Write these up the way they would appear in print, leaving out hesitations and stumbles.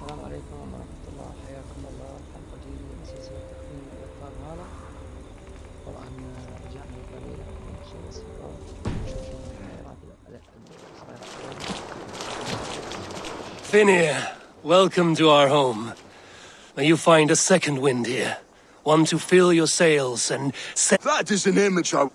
السلام عليكم ورحمة الله، حياكم الله حلقة جديدة من سلسلة تختيم فالهالا. طبعا رجعنا للقليل نشوف السيرفر نشوف Finir, welcome to our home. May you find a second wind here. One to fill your sails and set... That is an image I...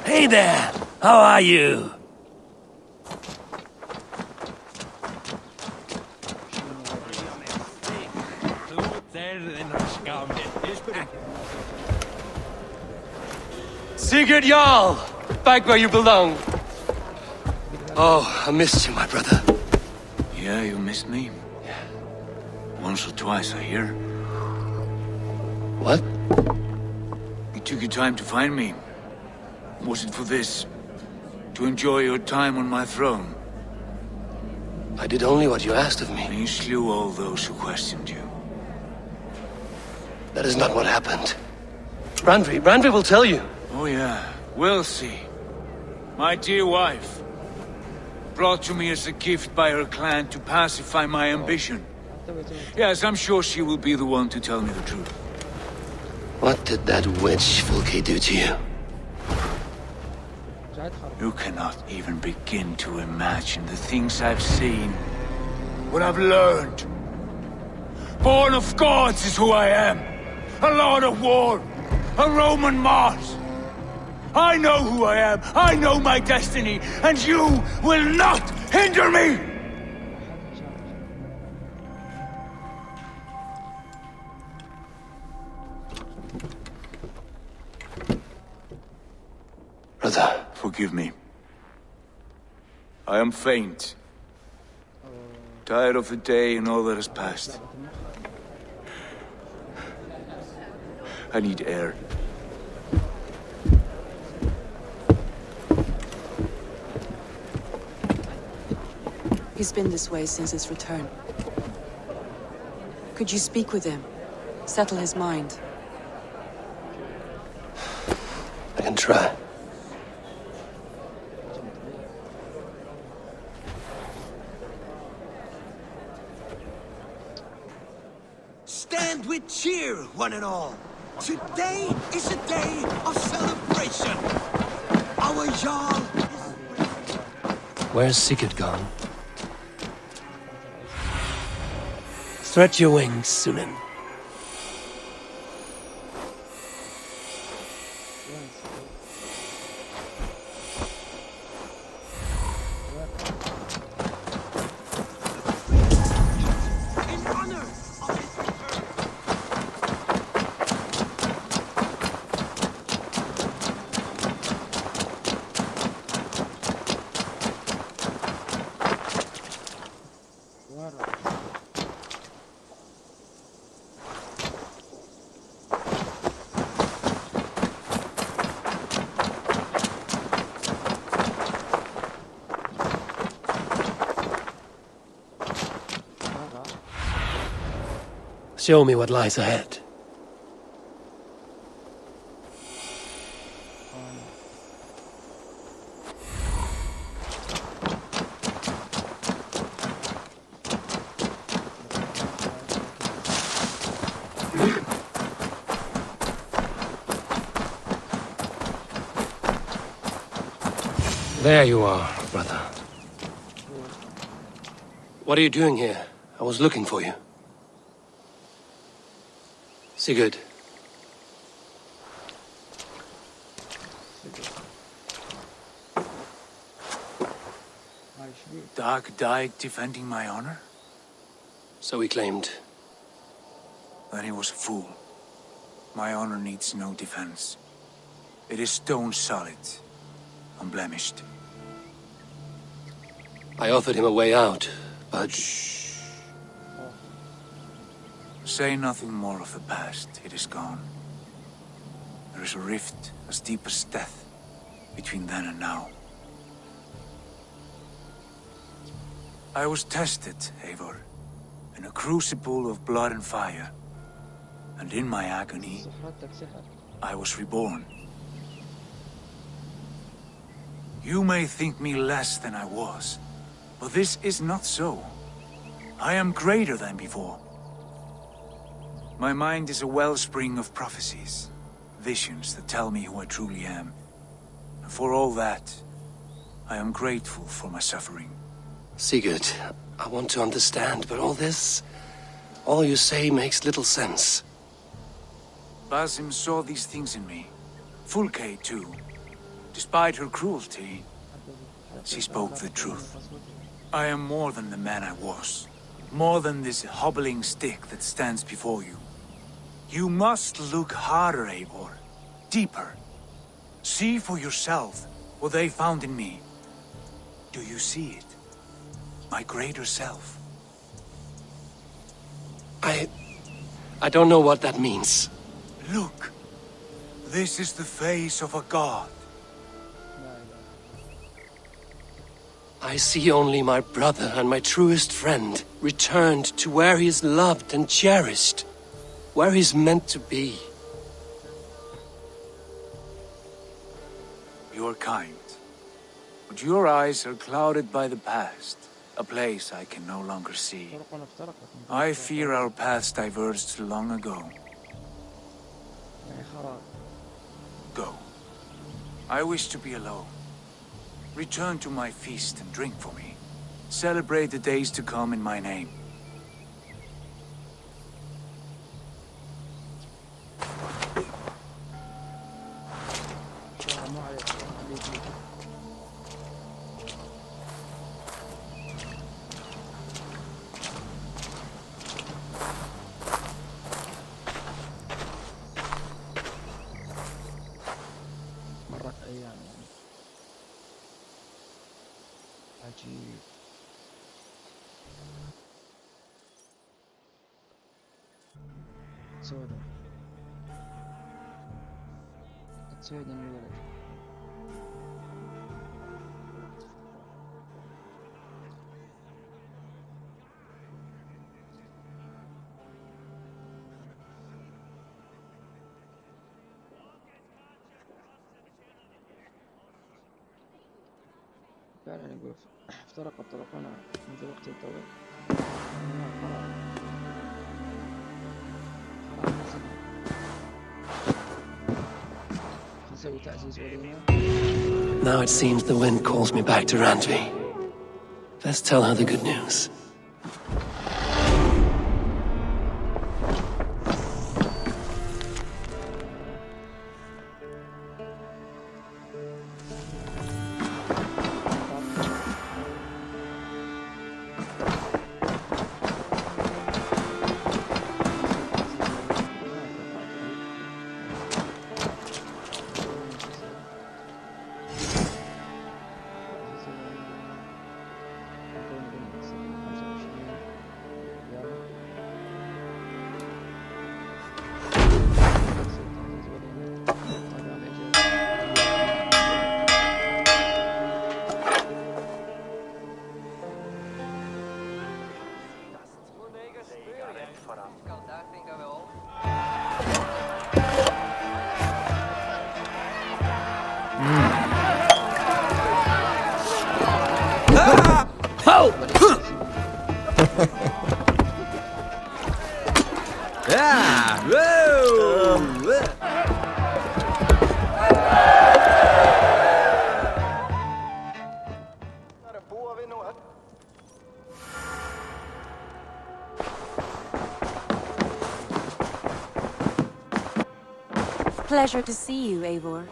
Hey there! How are you? Sigurd Jarl! Back where you belong. Oh, I missed you, my brother. Yeah, you missed me? Yeah. Once or twice, I hear. What? You took your time to find me. Was it for this? To enjoy your time on my throne? I did only what you asked of me. And you slew all those who questioned you. That is not what happened. Randvi will tell you. Oh yeah, we'll see. My dear wife, brought to me as a gift by her clan to pacify my ambition. Yes, I'm sure she will be the one to tell me the truth. What did that witch Fulke do to you? You cannot even begin to imagine the things I've seen. What I've learned. Born of gods is who I am. A lord of war. A Roman Mars. I know who I am. I know my destiny. And you will not hinder me! Brother. Forgive me. I am faint. Tired of the day and all that has passed. I need air. He's been this way since his return. Could you speak with him? Settle his mind? I can try. Stand with cheer, one and all. Today is a day of celebration. Our Jarl is... Where's Sigurd gone? Stretch your wings, Sunan. in honor of his return. Show me what lies ahead. There you are, brother. What are you doing here? I was looking for you. Sigurd. Dag died defending my honor? So he claimed. Then he was a fool. My honor needs no defense. It is stone solid, unblemished. I offered him a way out, but... Say nothing more of the past. It is gone. There is a rift as deep as death between then and now. I was tested, Eivor, in a crucible of blood and fire. And in my agony, سحرتك سحر. I was reborn. You may think me less than I was, but this is not so. I am greater than before. My mind is a wellspring of prophecies, visions that tell me who I truly am. And for all that, I am grateful for my suffering. Sigurd, I want to understand, but all you say makes little sense. Basim saw these things in me. Fulke, too. Despite her cruelty, she spoke the truth. I am more than the man I was. More than this hobbling stick that stands before you. You must look harder, Eivor. Deeper. See for yourself what they found in me. Do you see it? My greater self. I don't know what that means. Look. This is the face of a god. I see only my brother and my truest friend returned to where he is loved and cherished, where he's meant to be. You're kind, but your eyes are clouded by the past, a place I can no longer see. طرقنا افترقت. I fear our paths diverged long ago. يعني خراب. Go. I wish to be alone. Return to my feast and drink for me. Celebrate the days to come in my name. مو عليك. عليك. مرت أيام يعني. عجيب. سودا. سودا من الولد. فعلا يقول افترقت طرقنا منذ وقت طويل. خراب. خراب نسينا. نسوي تعزيز وليمة. Now it seems the wind calls me back to Randvi. Let's tell her the good news. Pleasure to see you, Eivor.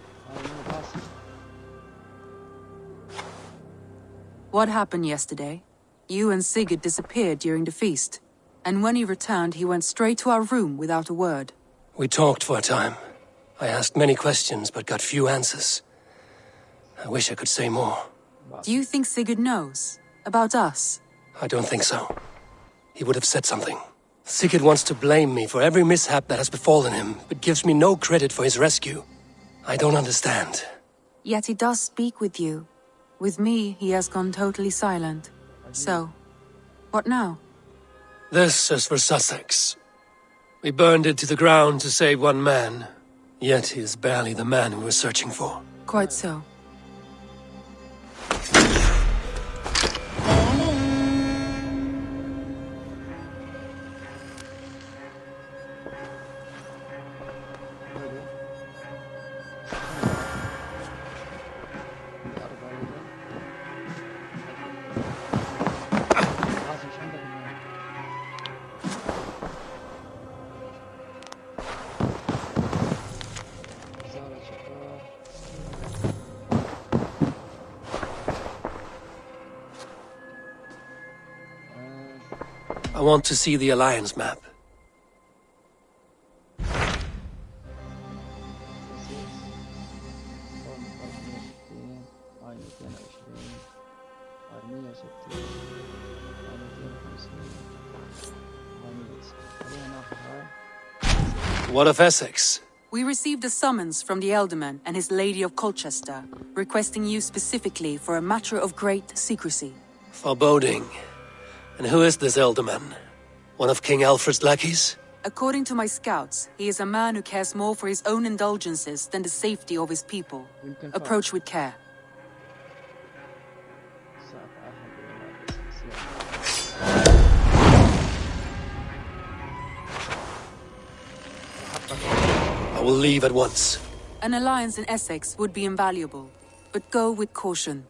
What happened yesterday? You and Sigurd disappeared during the feast. And when he returned, he went straight to our room without a word. We talked for a time. I asked many questions, but got few answers. I wish I could say more. Do you think Sigurd knows? About us? I don't think so. He would have said something. Sigurd wants to blame me for every mishap that has befallen him, but gives me no credit for his rescue. I don't understand. Yet he does speak with you. With me, he has gone totally silent. So, What now? This is for Sussex. We burned it to the ground to save one man. Yet he is barely the man we were searching for. Quite so. I want to see the Alliance map. What of Essex? We received a summons from the Alderman and his Lady of Colchester, requesting you specifically for a matter of great secrecy. Foreboding. And who is this Alderman? One of King Alfred's lackeys? According to my scouts, he is a man who cares more for his own indulgences than the safety of his people. Approach with care. I will leave at once. An alliance in Essex would be invaluable, but go with caution.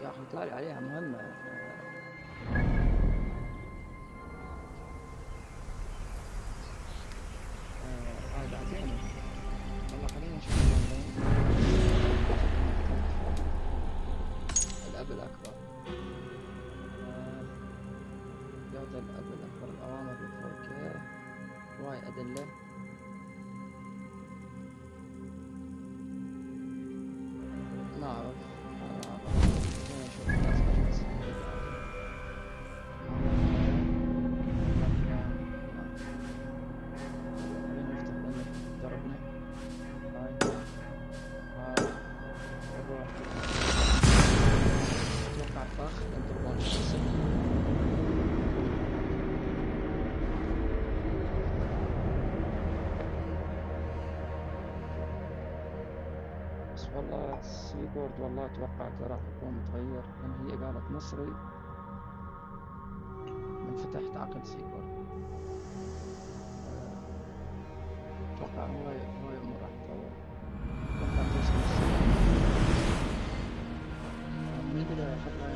يا أخي طلع لي عليها مهمة. بعدين والله خلينا نشوف الأب الأكبر. جودة الأب الأكبر الأوامر بالفوركيه. واي أدلة. نعرف. والله السيكورد والله توقعت راح يكون متغير لأن هي قالت مصري من فتحت عقد سيكورد. أتوقع هو يوم راح يتطور. أتوقع توصل من البداية خطنا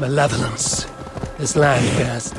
Malevolence. This land bears.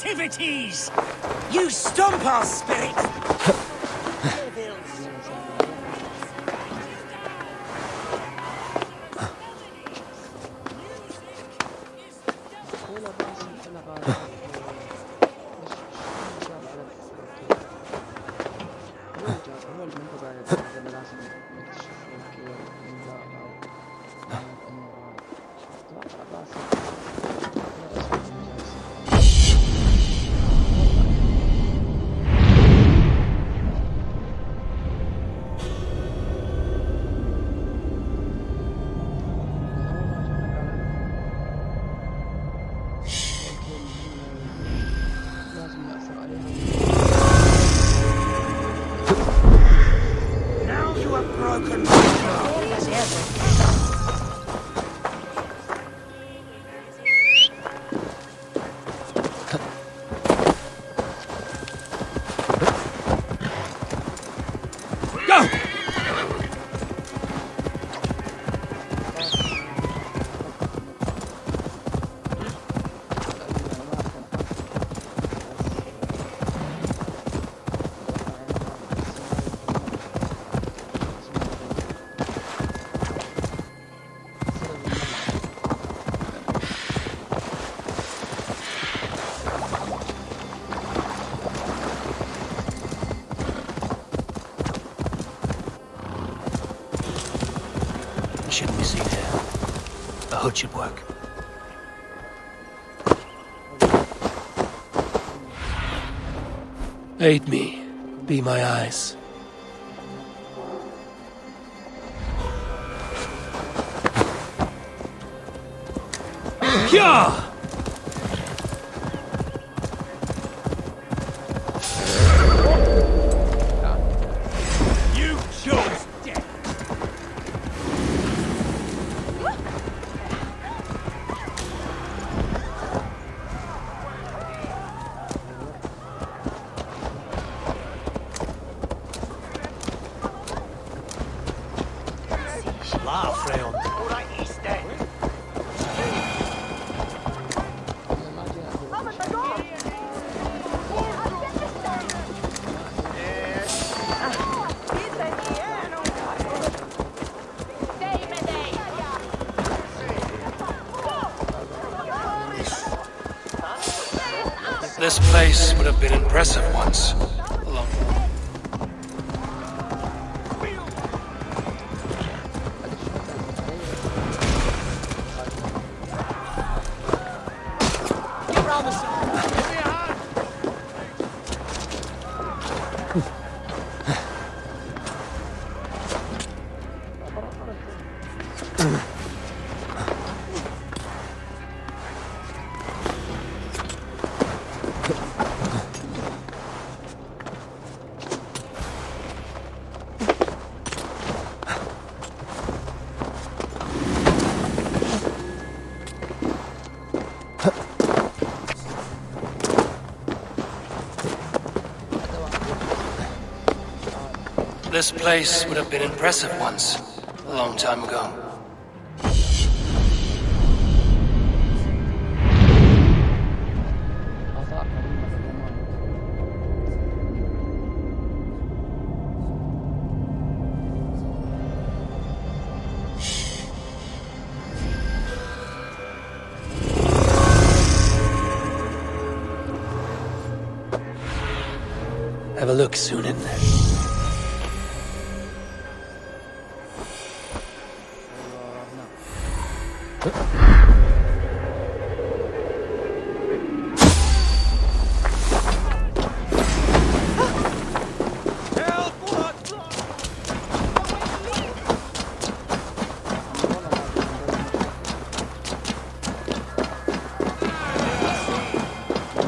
activities! You stomp our spirit! Shouldn't be seen here. A hood should work. Aid me. Be my eyes. Yeah! This place would have been impressive once. This place would have been impressive once, a long time ago. Have a look, Sunan.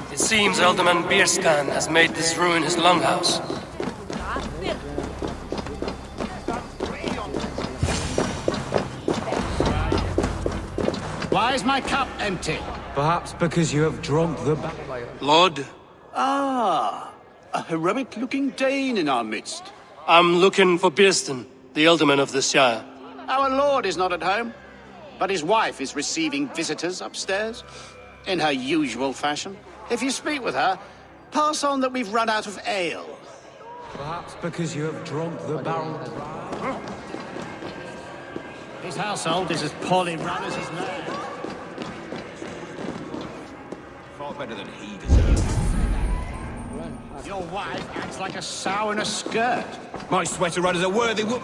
It seems Alderman Bierskan has made this ruin his longhouse. Why is my cup empty? Perhaps because you have drunk the... Lord, Ah, a heroic-looking Dane in our midst. I'm looking for Bierston, the Alderman of the Shire. Our lord is not at home, but his wife is receiving visitors upstairs, in her usual fashion. If you speak with her, pass on that we've run out of ale. Perhaps because you have drunk the barrel. His household is as poorly run as his land. Far better than he deserves. Your wife acts like a sow in a skirt. My sweater run is a worthy With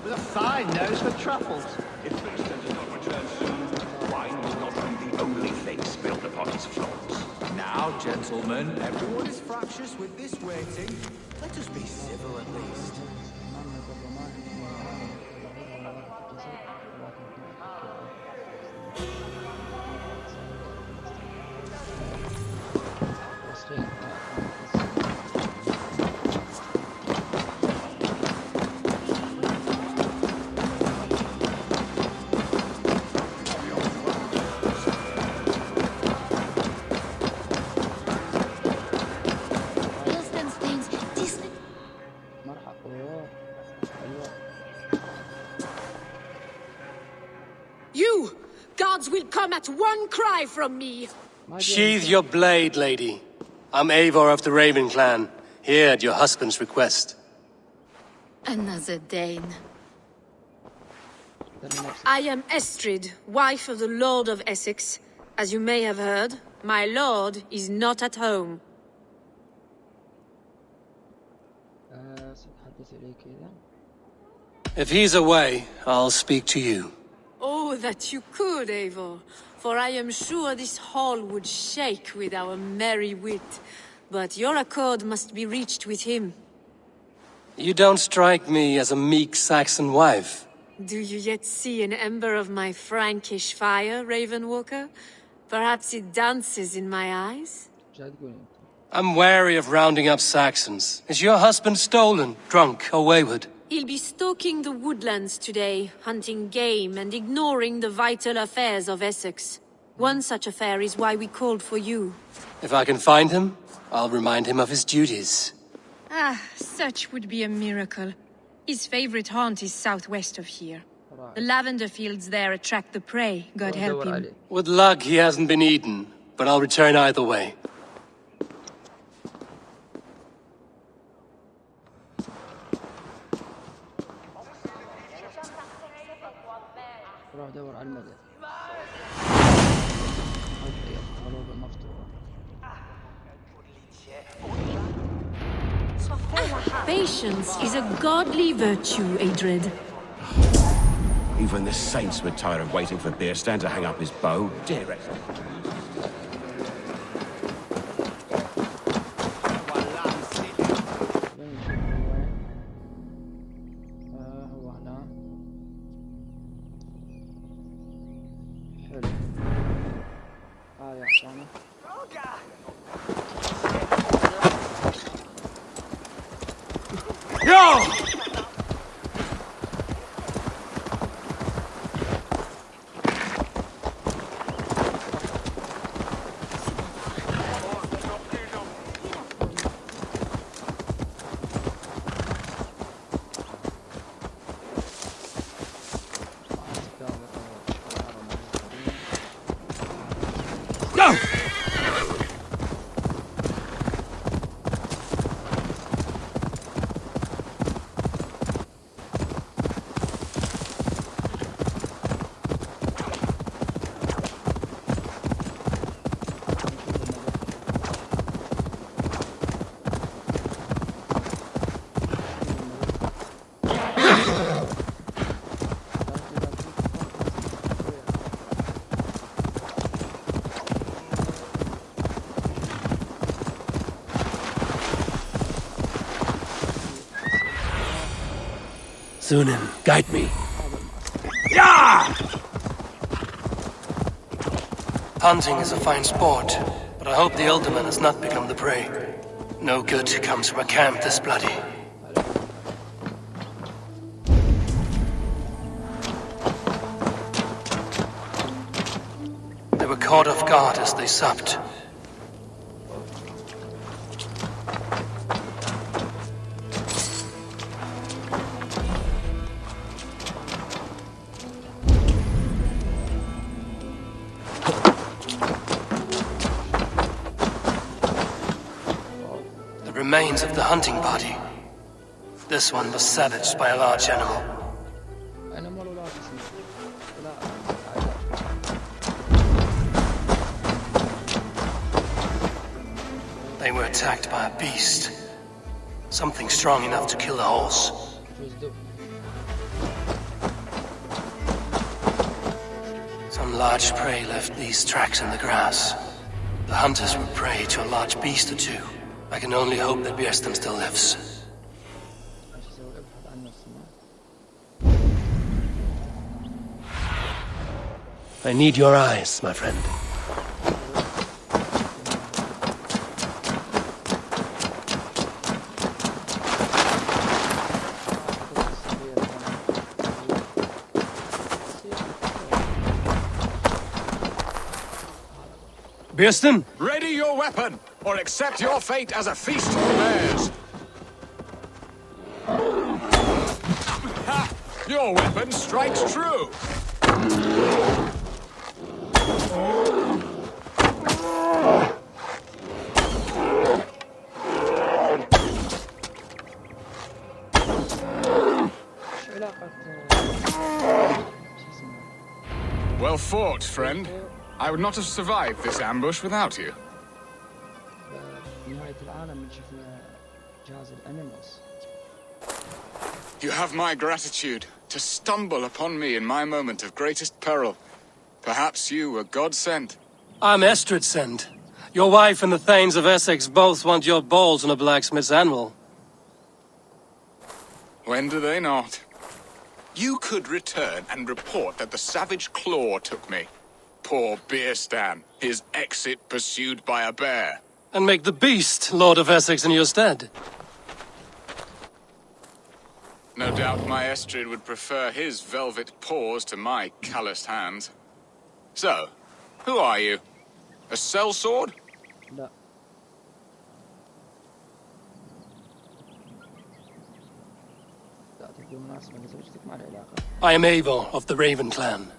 a fine nose for truffles. If Winston does not return soon, wine will not be the only thing spilled upon his floors. Now, gentlemen, everyone is fractious with this waiting. Let us be civil at least. You! Guards will come at one cry from me! Sheathe your blade, lady. I'm Eivor of the Raven clan, here at your husband's request. Another Dane. I am Estrid, wife of the Lord of Essex. As you may have heard, my lord is not at home. If he's away, I'll speak to you. Oh, that you could, Eivor. For I am sure this hall would shake with our merry wit. But your accord must be reached with him. You don't strike me as a meek Saxon wife. Do you yet see an ember of my Frankish fire, Ravenwalker? Perhaps it dances in my eyes? I'm wary of rounding up Saxons. Is your husband stolen, drunk, or wayward? He'll be stalking the woodlands today, hunting game and ignoring the vital affairs of Essex. One such affair is why we called for you. If I can find him, I'll remind him of his duties. Ah, such would be a miracle. His favorite haunt is southwest of here. The lavender fields there attract the prey, God help him. With luck, he hasn't been eaten, but I'll return either way. Patience is a godly virtue, Adred. Even the saints were tired of waiting for Beerstan to hang up his bow. Dear it. Sunan, guide me. Hunting is a fine sport, but I hope the Alderman has not become the prey. No good comes from a camp this bloody. They were caught off guard as they supped. remains of the hunting party. This one was savaged by a large animal. They were attacked by a beast. Something strong enough to kill the horse. Some large prey left these tracks in the grass. The hunters were prey to a large beast or two. I can only hope that Björsten still lives. I need your eyes, my friend. Björsten? Ready your weapon, or accept your fate as a feast for bears. Ha! Your weapon strikes true. Well fought, friend. I would not have survived this ambush without you. You have my gratitude to stumble upon me in my moment of greatest peril. Perhaps you were God sent. I'm Estrid sent. Your wife and the Thanes of Essex both want your balls on a blacksmith's anvil. When do they not? You could return and report that the savage claw took me. Poor Björsten, his exit pursued by a bear. And make the beast Lord of Essex in your stead. No doubt my Estrid would prefer his velvet paws to my calloused hands. So, who are you? A sellsword? لا. I am Eivor of the Raven clan.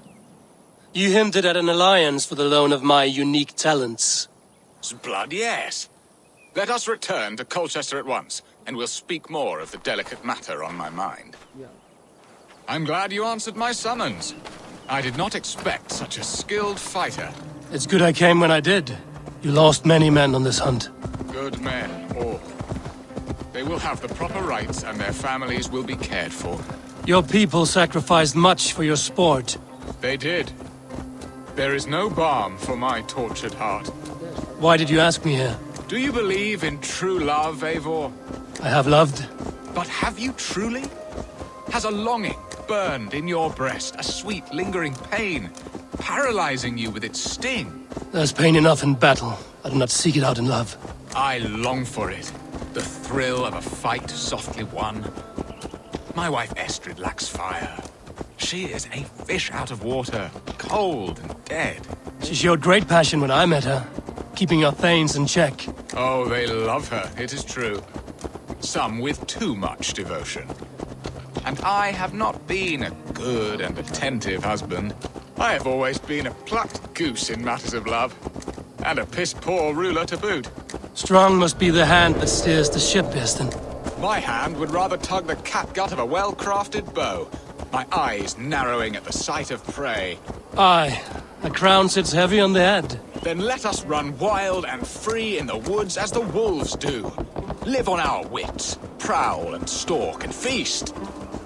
You hinted at an alliance for the loan of my unique talents. Blood, yes. Let us return to Colchester at once, and we'll speak more of the delicate matter on my mind. Yeah. I'm glad you answered my summons. I did not expect such a skilled fighter. It's good I came when I did. You lost many men on this hunt. Good men, all. They will have the proper rights, and their families will be cared for. Your people sacrificed much for your sport. They did. There is no balm for my tortured heart. Why did you ask me here? Do you believe in true love, Eivor? I have loved. But have you truly? Has a longing burned in your breast, a sweet, lingering pain, paralyzing you with its sting? There's pain enough in battle. I do not seek it out in love. I long for it. The thrill of a fight softly won. My wife Estrid lacks fire. She is a fish out of water, cold and dead. She showed great passion when I met her, keeping your Thanes in check. Oh, they love her, it is true. Some with too much devotion. And I have not been a good and attentive husband. I have always been a plucked goose in matters of love. And a piss-poor ruler to boot. Strong must be the hand that steers the ship, Björsten. My hand would rather tug the catgut of a well-crafted bow. My eyes narrowing at the sight of prey. Aye, a crown sits heavy on the head. Then let us run wild and free in the woods as the wolves do. Live on our wits, prowl and stalk and feast.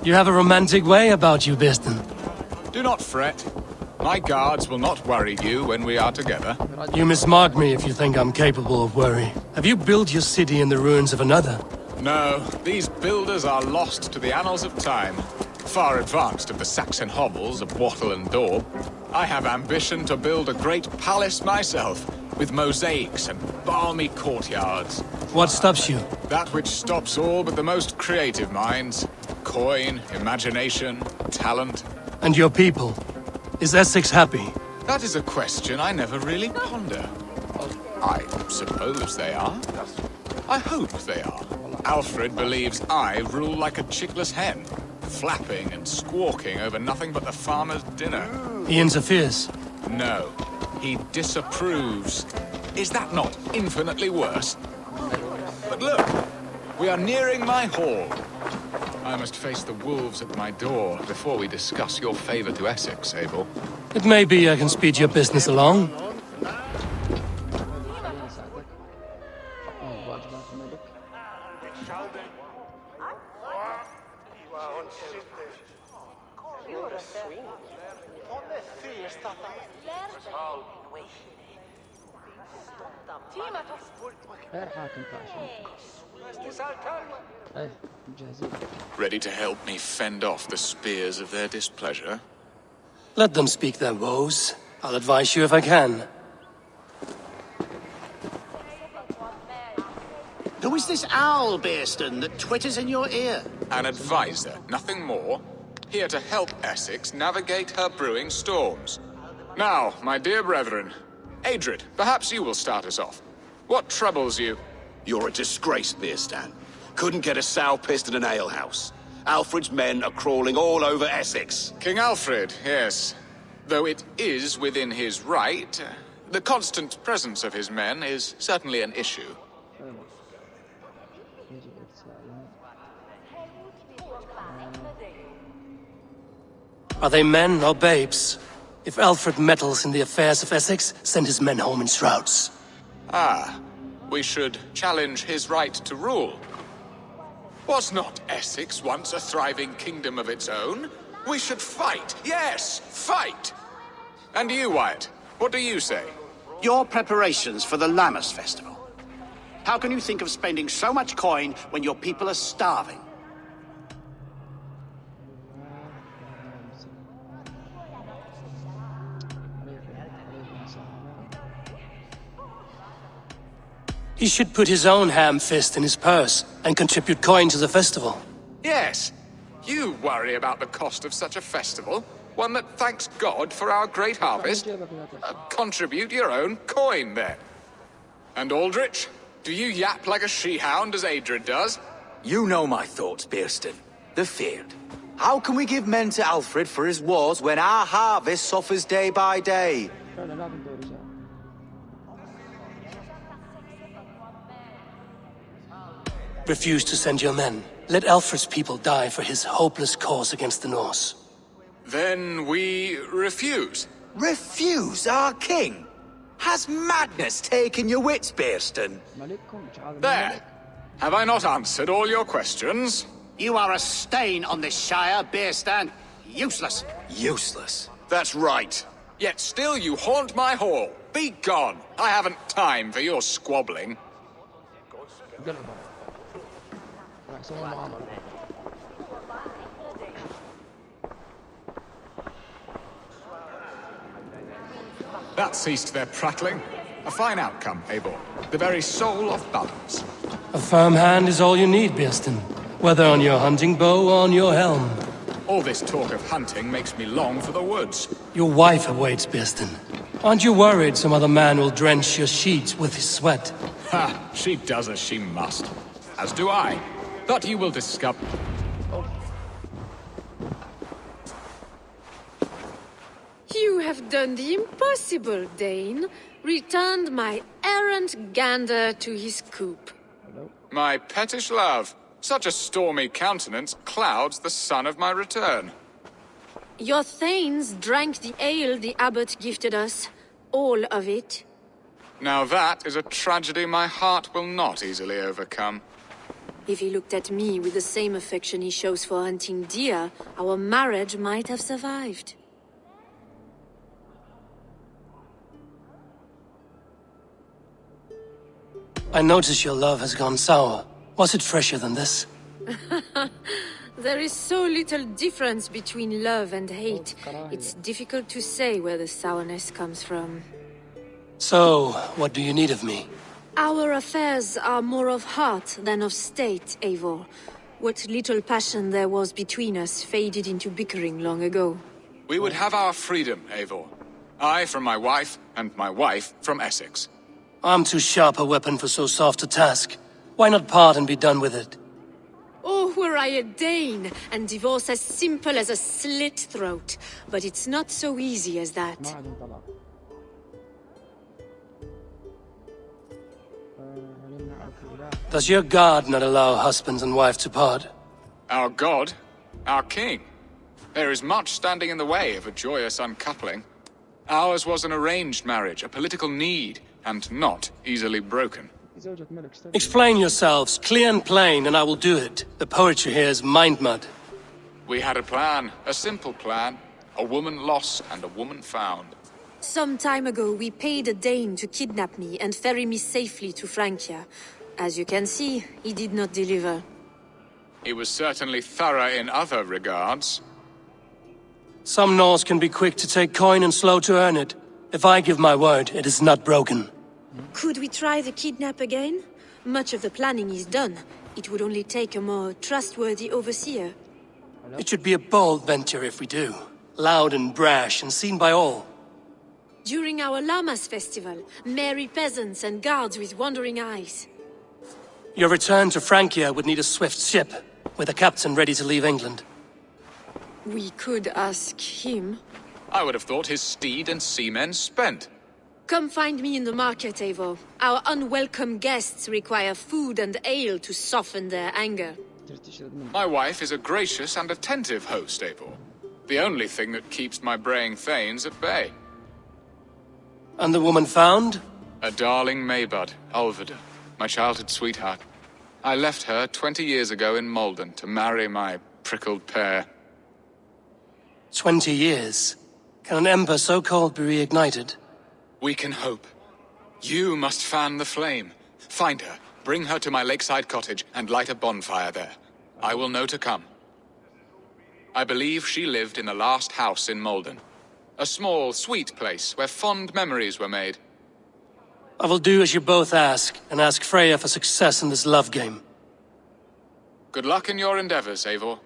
You have a romantic way about you, Björsten. Do not fret. My guards will not worry you when we are together. You mismark me if you think I'm capable of worry. Have you built your city in the ruins of another? No, these builders are lost to the annals of time. Far advanced of the Saxon hovels of Wattle and Daub. I have ambition to build a great palace myself, with mosaics and balmy courtyards. What stops you? That which stops all but the most creative minds. Coin, imagination, talent. And your people? Is Essex happy? That is a question I never really ponder. I suppose they are. I hope they are. Alfred believes I rule like a chickless hen, flapping and squawking over nothing but the farmer's dinner. He interferes. No, he disapproves. Is that not infinitely worse? But look, We are nearing my hall. I must face the wolves at my door before we discuss your favor to Essex, Abel. It may be I can speed your business along. Ready to help me fend off the spears of their displeasure? Let them speak their woes. I'll advise you if I can. Who is this owl, Bearston, that twitters in your ear? An advisor, nothing more. Here to help Essex navigate her brewing storms. Now, my dear brethren, Adrid, perhaps you will start us off. What troubles you? You're a disgrace, Bearstan. Couldn't get a sow pissed in an alehouse. Alfred's men are crawling all over Essex. King Alfred, yes. Though it is within his right, the constant presence of his men is certainly an issue. Are they men or babes? If Alfred meddles in the affairs of Essex, send his men home in shrouds. Ah, we should challenge his right to rule. Was not Essex once a thriving kingdom of its own? We should fight, yes, fight! And you, Wyatt, what do you say? Your preparations for the Lammas festival. How can you think of spending so much coin when your people are starving? He should put his own ham fist in his purse and contribute coin to the festival. Yes, you worry about the cost of such a festival, one that thanks God for our great harvest. Contribute your own coin, then. And Aldrich, do you yap like a she-hound as Adrid does? You know my thoughts, Bearston. They're feared. How can we give men to Alfred for his wars when our harvest suffers day by day? Refuse to send your men. Let Alfred's people die for his hopeless cause against the Norse. Then we refuse. Refuse our king? Has madness taken your wits, Bearston? There. Have I not answered all your questions? You are a stain on this shire, Bearstan. Useless. Useless. That's right. Yet still you haunt my hall. Be gone. I haven't time for your squabbling. That ceased their prattling. A fine outcome, Abel. The very soul of balance. A firm hand is all you need, Bearston. Whether on your hunting bow or on your helm. All this talk of hunting makes me long for the woods. Your wife awaits, Bearston. Aren't you worried some other man will drench your sheets with his sweat? Ha! She does as she must. As do I. But you will discover... You have done the impossible, Dane. Returned my errant gander to his coop. My pettish love. Such a stormy countenance clouds the sun of my return. Your thanes drank the ale the abbot gifted us. All of it. Now that is a tragedy my heart will not easily overcome. If he looked at me with the same affection he shows for hunting deer, our marriage might have survived. I notice your love has gone sour. Was it fresher than this? There is so little difference between love and hate. It's difficult to say where the sourness comes from. So, what do you need of me? Our affairs are more of heart than of state, Eivor. What little passion there was between us faded into bickering long ago. We would have our freedom, Eivor. I from my wife, and my wife from Essex. I'm too sharp a weapon for so soft a task. Why not part and be done with it? Oh, were I a Dane, and divorce as simple as a slit throat. But it's not so easy as that. Does your god not allow husbands and wives to part? Our god? Our king? There is much standing in the way of a joyous uncoupling. Ours was an arranged marriage, a political need, and not easily broken. Explain yourselves, clear and plain, and I will do it. The poetry here is mind mud. We had a plan, a simple plan. A woman lost and a woman found. Some time ago, we paid a Dane to kidnap me and ferry me safely to Francia. As you can see, he did not deliver. He was certainly thorough in other regards. Some Norse can be quick to take coin and slow to earn it. If I give my word, it is not broken. Could we try the kidnap again? Much of the planning is done. It would only take a more trustworthy overseer. It should be a bold venture if we do. Loud and brash and seen by all. During our Llamas festival, merry peasants and guards with wandering eyes. Your return to Francia would need a swift ship, with a captain ready to leave England. We could ask him. I would have thought his steed and seamen spent. Come find me in the market, Eivor. Our unwelcome guests require food and ale to soften their anger. My wife is a gracious and attentive host, Eivor. The only thing that keeps my braying thanes at bay. And the woman found? A darling Maybud, Alvida, my childhood sweetheart. I left her 20 years ago in Malden to marry my prickled pear. 20 years? Can an ember so cold be reignited? We can hope. You must fan the flame. Find her, bring her to my lakeside cottage, and light a bonfire there. I will know to come. I believe she lived in the last house in Malden. A small, sweet place where fond memories were made. I will do as you both ask, and ask Freya for success in this love game. Good luck in your endeavors, Eivor.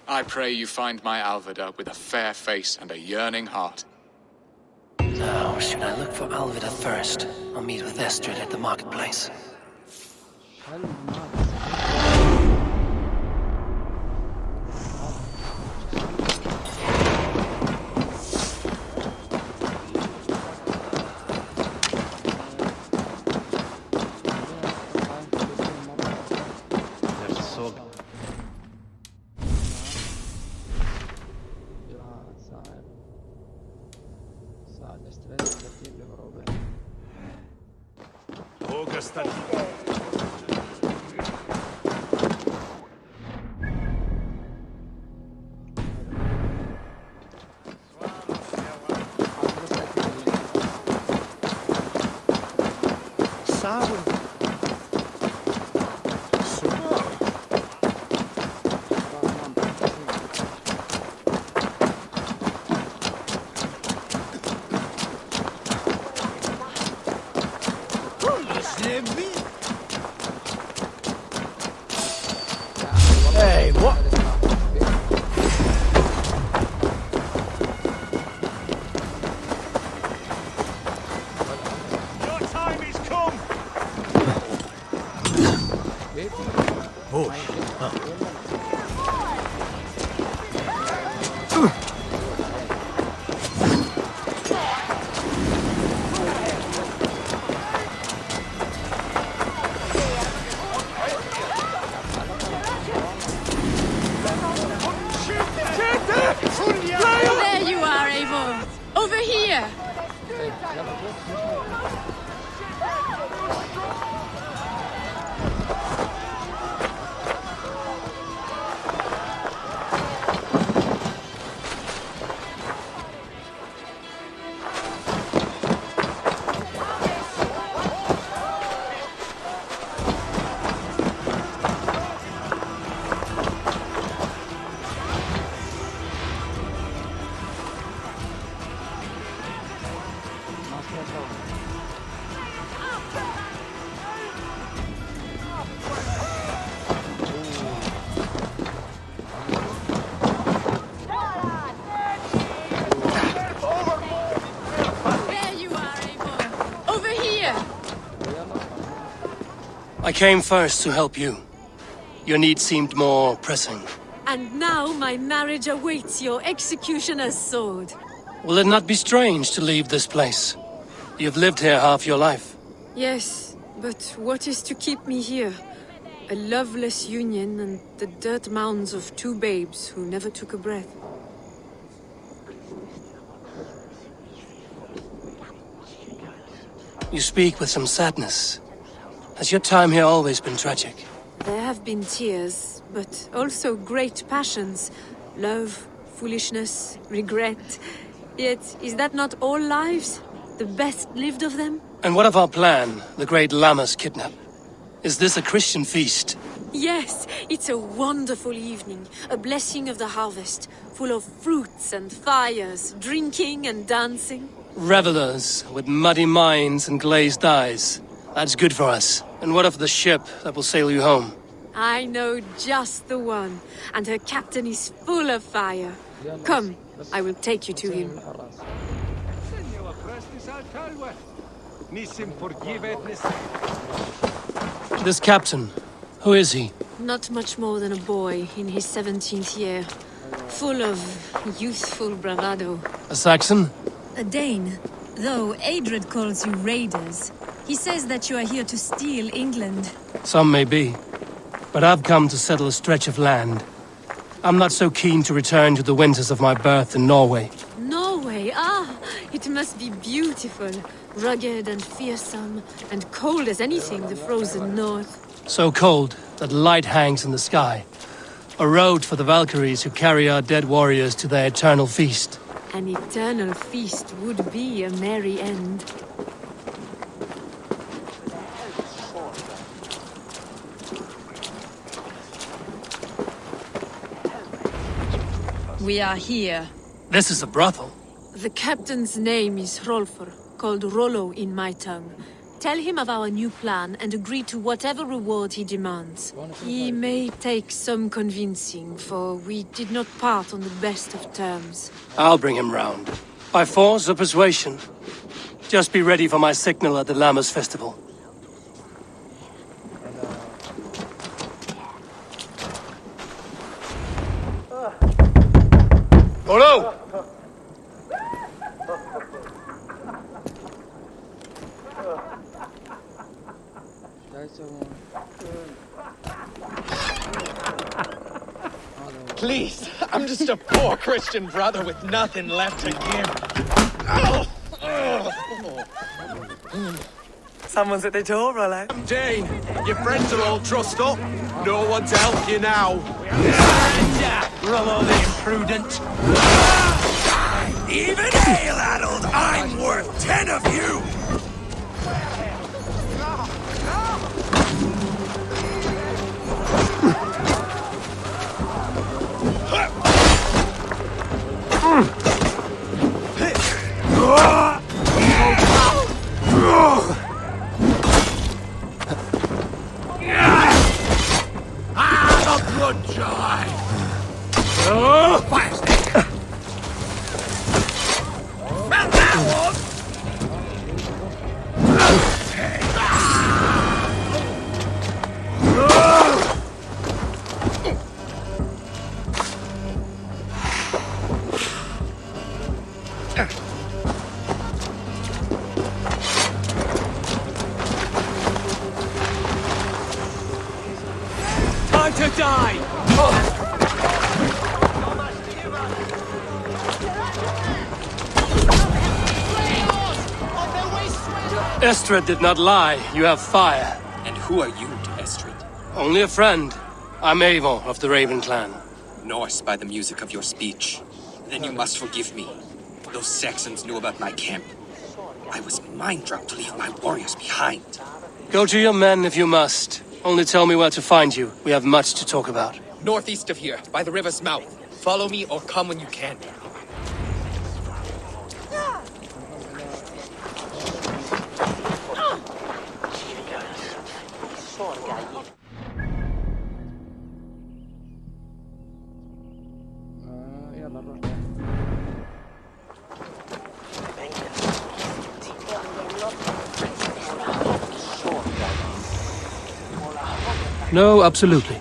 I pray you find my Alvida with a fair face and a yearning heart. Now, should I look for Alvida first, or meet with Estrid at the marketplace? Hey, what? Your time is come. There you are, Eivor. Over here. I came first to help you. Your need seemed more pressing. And now my marriage awaits your executioner's sword. Will it not be strange to leave this place? You've lived here half your life. Yes, But what is to keep me here? A loveless union and the dirt mounds of two babes who never took a breath. You speak with some sadness. Has your time here always been tragic? There have been tears, but also great passions. Love, foolishness, regret. Yet, is that not all lives? The best lived of them? And what of our plan, the great Lammas kidnap? Is this a Christian feast? Yes, it's a wonderful evening. A blessing of the harvest, full of fruits and fires, drinking and dancing. Revelers with muddy minds and glazed eyes. That's good for us. And what of the ship that will sail you home? I know just the one, and her captain is full of fire. Come, I will take you to him. This captain, who is he? Not much more than a boy in his 17th year, full of youthful bravado. A Saxon? A Dane, though Adred calls you raiders. He says that you are here to steal England. Some may be, but I've come to settle a stretch of land. I'm not so keen to return to the winters of my birth in Norway. Norway, ah, it must be beautiful. Rugged and fearsome, and cold as anything the frozen north. So cold that light hangs in the sky. A road for the Valkyries who carry our dead warriors to their eternal feast. An eternal feast would be a merry end. We are here. This is a brothel. The captain's name is Hrolfr, called Rollo in my tongue. Tell him of our new plan and agree to whatever reward he demands. He may take some convincing, for we did not part on the best of terms. I'll bring him round. By force or persuasion. Just be ready for my signal at the Lammas festival. Rollo! Please, I'm just a poor Christian brother with nothing left to give. Someone's at the door, Rollo. Jane, your friends are all trussed up. No one to help you now. Rollo the imprudent. Even ale-addled, I'm worth 10 of you! The blood joy! Smell that one! Time to die! Estrid did not lie. You have fire. And who are you to Estrid? Only a friend. I'm Avon of the Raven clan. Norse by the music of your speech. Then you must forgive me. Those Saxons knew about my camp. I was mind-drugged to leave my warriors behind. Go to your men if you must. Only tell me where to find you. We have much to talk about. Northeast of here, by the river's mouth. Follow me or come when you can. يلا نروح. No, absolutely.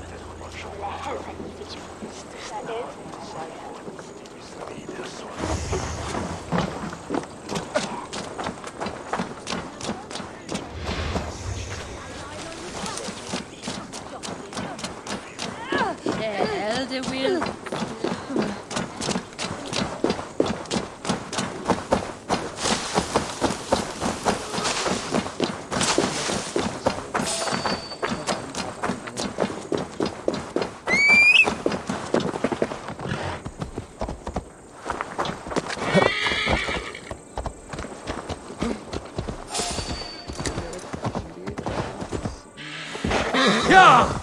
No!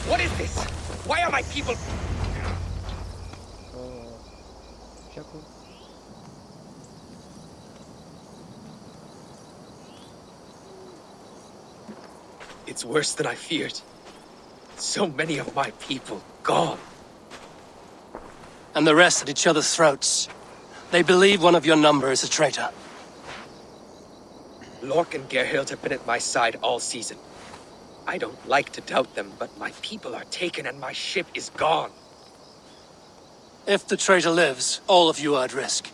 What is this? Why are my people... It's worse than I feared. So many of my people gone. And the rest at each other's throats. They believe one of your number is a traitor. Lork and Gerhild have been at my side all season. I don't like to doubt them, but my people are taken and my ship is gone. If the traitor lives, all of you are at risk.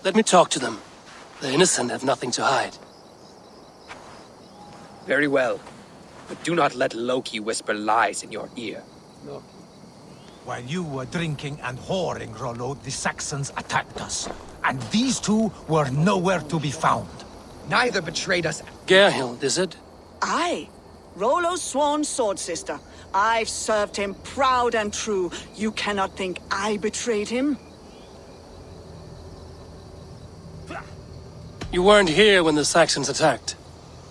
Let me talk to them. The innocent have nothing to hide. Very well. But do not let Loki whisper lies in your ear. No. While you were drinking and whoring, Rollo, the Saxons attacked us. And these two were nowhere to be found. Neither betrayed us. Gerhild, is it? Aye. Rollo's sworn sword sister. I've served him proud and true. You cannot think I betrayed him? You weren't here when the Saxons attacked.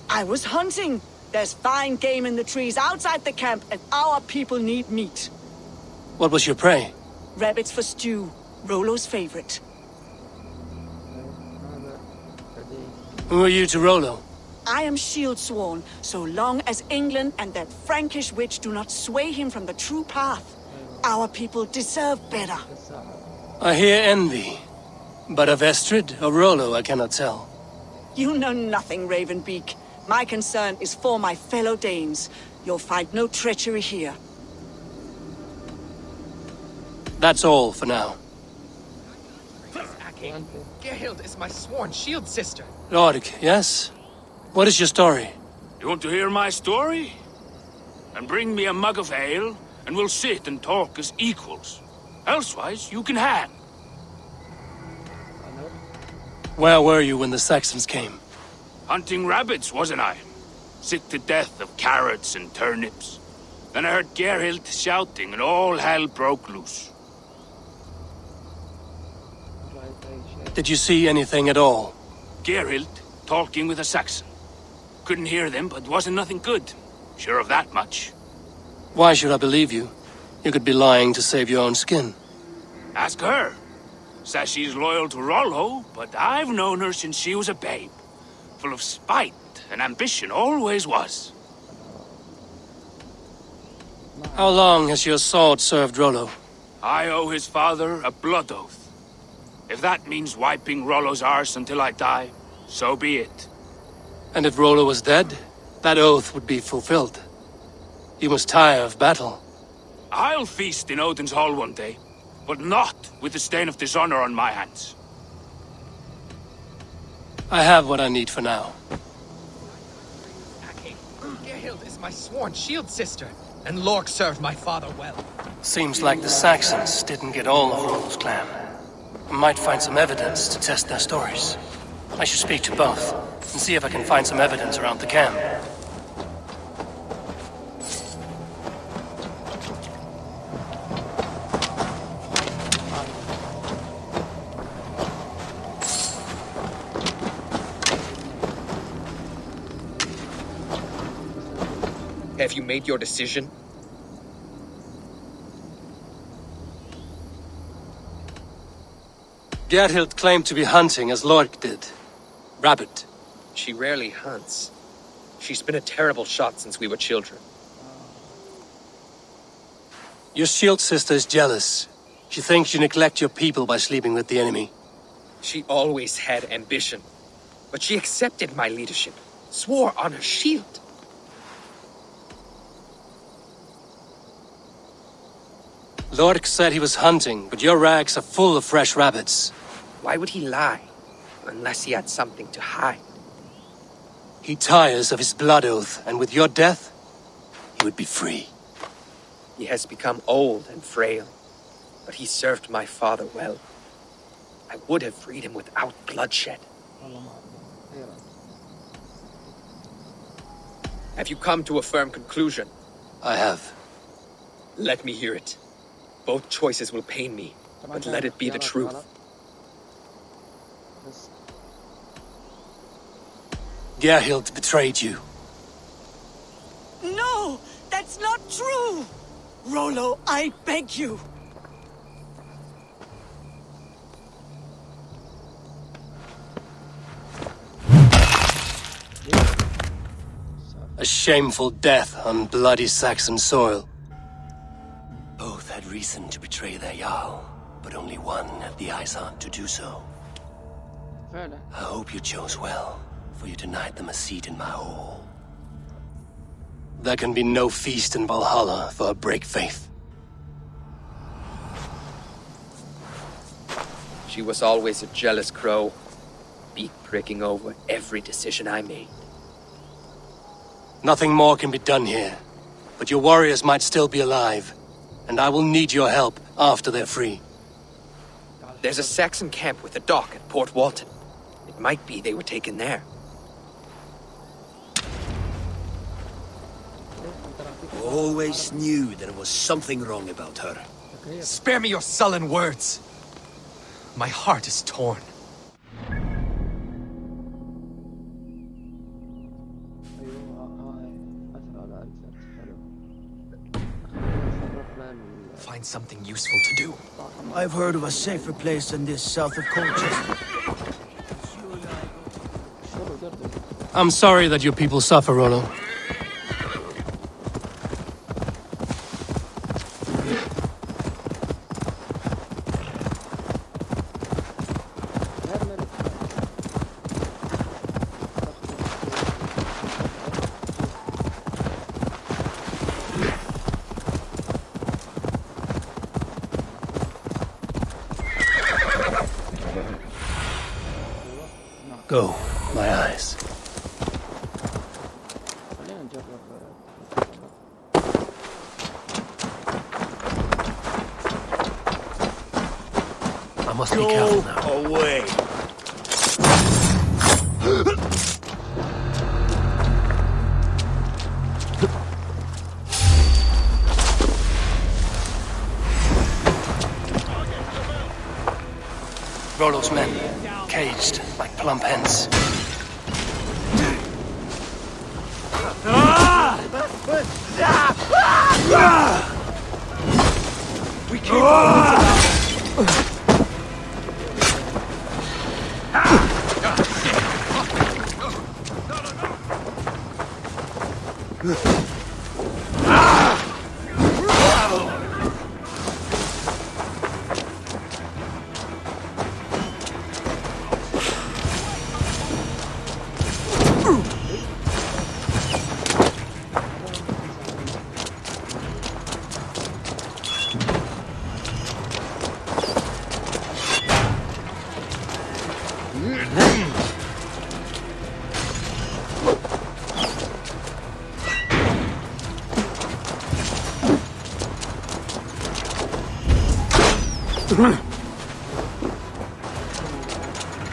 I was hunting. There's fine game in the trees outside the camp, and our people need meat. What was your prey? Rabbits for stew. Rollo's favorite. Who are you to Rollo? I am shield sworn, so long as England and that Frankish witch do not sway him from the true path. Our people deserve better. I hear envy. But of Estrid or Rollo, I cannot tell. You know nothing, Ravenbeak. My concern is for my fellow Danes. You'll find no treachery here. That's all for now. Gerhild is my sworn shield sister. Rorik, yes? What is your story? You want to hear my story? And bring me a mug of ale, and we'll sit and talk as equals. Elsewise, you can hang. Where were you when the Saxons came? Hunting rabbits, wasn't I? Sick to death of carrots and turnips. Then I heard Gerhild shouting, and all hell broke loose. Did you see anything at all? Gerhild talking with a Saxon. Couldn't hear them, but wasn't nothing good. Sure of that much. Why should I believe you? You could be lying to save your own skin. Ask her. Says she's loyal to Rollo, but I've known her since she was a babe. Full of spite and ambition, always was. How long has your sword served Rollo? I owe his father a blood oath. If that means wiping Rollo's arse until I die, so be it. And if Rollo was dead, that oath would be fulfilled. You must tire of battle. I'll feast in Odin's hall one day, but not with the stain of dishonor on my hands. I have what I need for now. Gerhild is my sworn shield sister, and Lork served my father well. Seems like the Saxons didn't get all of Rollo's clan. I might find some evidence to test their stories. I should speak to both, and see if I can find some evidence around the camp. Have you made your decision? Gerhild claimed to be hunting as Lork did. Rabbit. She rarely hunts. She's been a terrible shot since we were children. Your shield sister is jealous. She thinks you neglect your people by sleeping with the enemy. She always had ambition. But she accepted my leadership. Swore on her shield. Lork said he was hunting, but your rags are full of fresh rabbits. Why would he lie? Unless he had something to hide. He tires of his blood oath, and with your death, he would be free. He has become old and frail, but he served my father well. I would have freed him without bloodshed. Have you come to a firm conclusion? I have. Let me hear it. Both choices will pain me, but let it be the truth. Gerhild betrayed you. No! That's not true! Rollo, I beg you! A shameful death on bloody Saxon soil. Both had reason to betray their Jarl, but only one had the eyesight to do so. I hope you chose well, for you denied them a seat in my hall. There can be no feast in Valhalla for a break faith. She was always a jealous crow, beak pricking over every decision I made. Nothing more can be done here, but your warriors might still be alive, and I will need your help after they're free. There's a Saxon camp with a dock at Port Walton. It might be they were taken there. Always knew there was something wrong about her. Spare me your sullen words. My heart is torn. Find something useful to do. I've heard of a safer place than this south of Colchester. I'm sorry that your people suffer, Rollo. Go, my eyes. I must be careful now. Away. Rollo's men, caged like plump hens. We can't.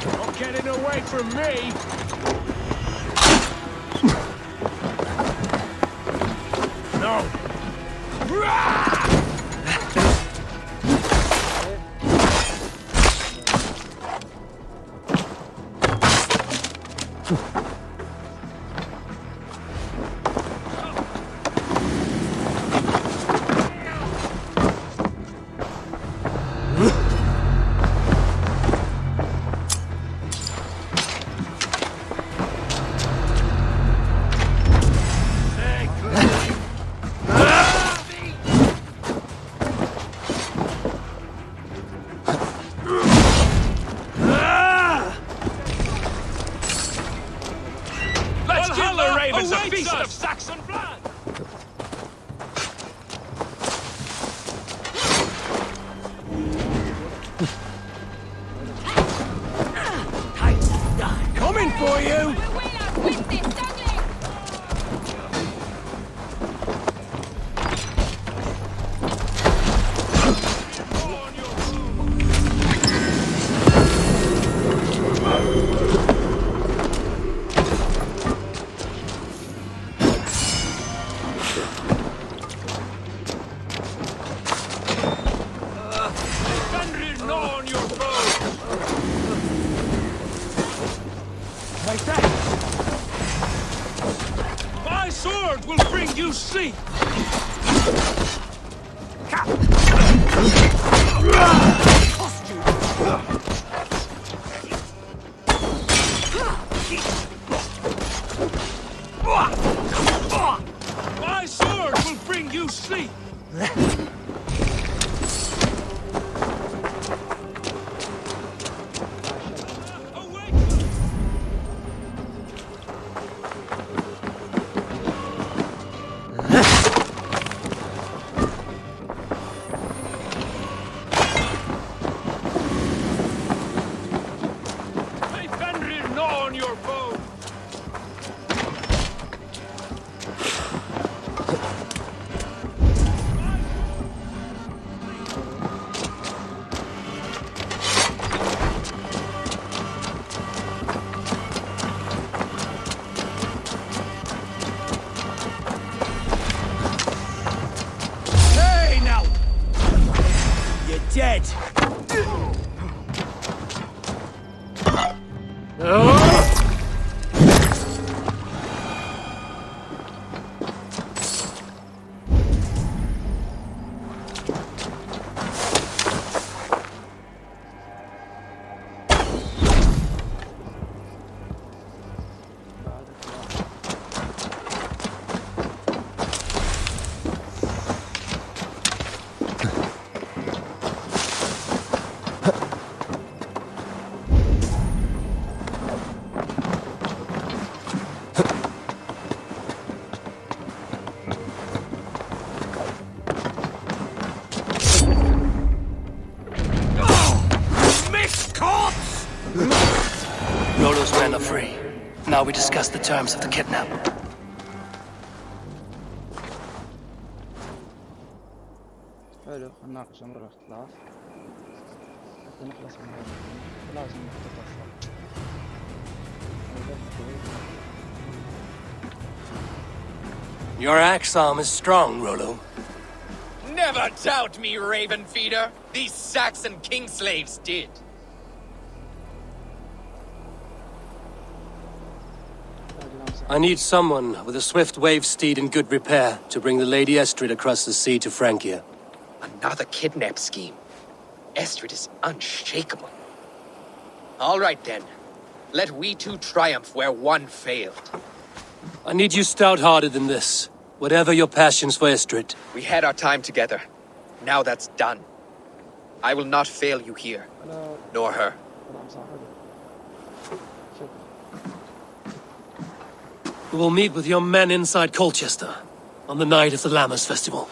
Not getting away from me! No! ravens a feast of Saxon blood! Coming for you! My sword will bring you sleep! My sword will bring you sleep! Dead. Rollo's men are free. Now we discuss the terms of the kidnap. حلو نناقش امر الاختلاف حتى نخلص من هذا لازم نتطفل. Your axe arm is strong, Rollo. Never doubt me, Raven Feeder. These Saxon king slaves did. I need someone with a swift wave steed in good repair to bring the Lady Estrid across the sea to Francia. Another kidnap scheme. Estrid is unshakable. All right then. Let we two triumph where one failed. I need you stout-hearted in this. Whatever your passions for Estrid. We had our time together. Now that's done. I will not fail you here. Nor her. We will meet with your men inside Colchester on the night of the Lammas Festival.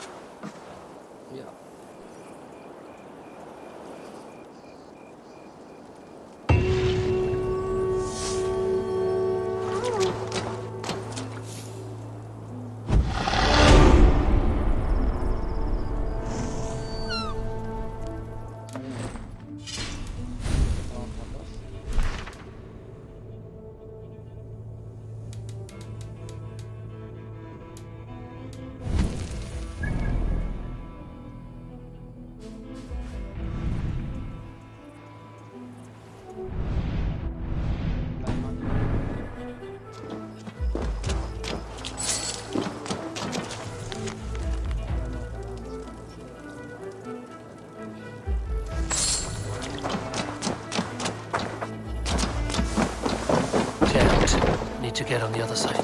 To get on the other side.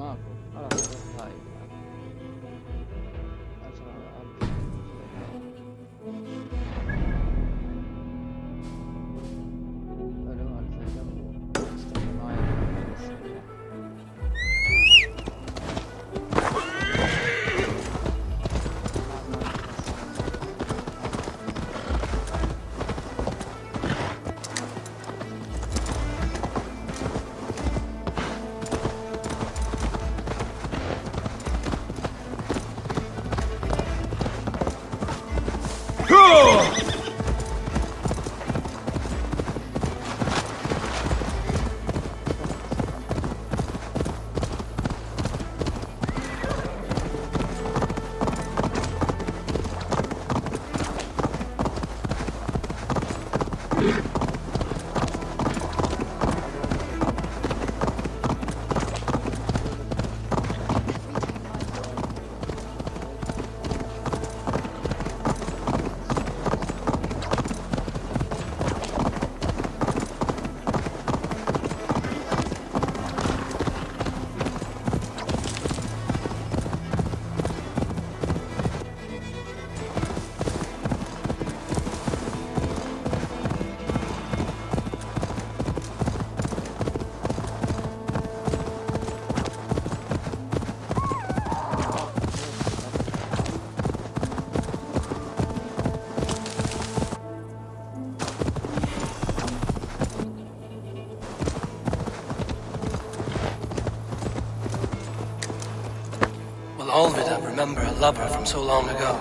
ماكو خلاص هاي Olvida remember a lover from so long ago?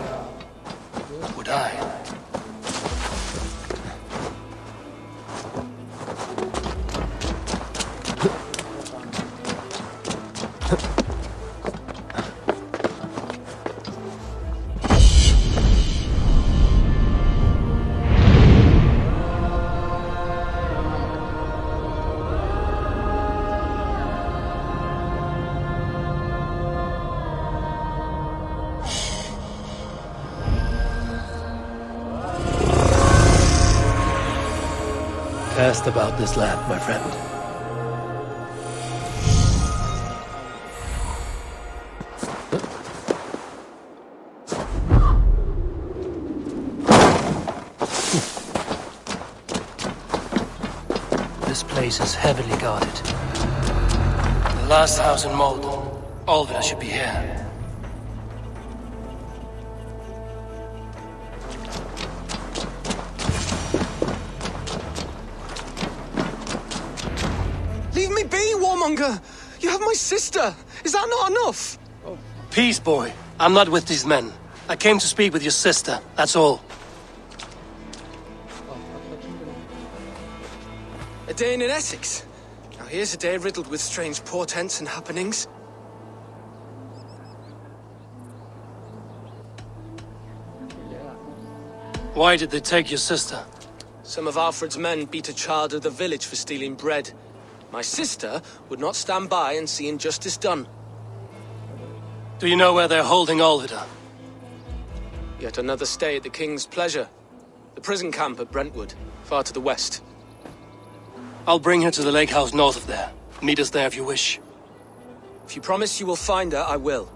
Would I? Cast about this land, my friend. This place is heavily guarded. The last house in Malden. Olvida should be here. You have my sister! Is that not enough? Peace, boy. I'm not with these men. I came to speak with your sister, that's all. A day in Essex. Now here's a day riddled with strange portents and happenings. Why did they take your sister? Some of Alfred's men beat a child of the village for stealing bread. My sister would not stand by and see injustice done. Do you know where they're holding Olvida? Yet another stay at the King's pleasure. The prison camp at Brentwood, far to the west. I'll bring her to the lake house north of there. Meet us there if you wish. If you promise you will find her, I will.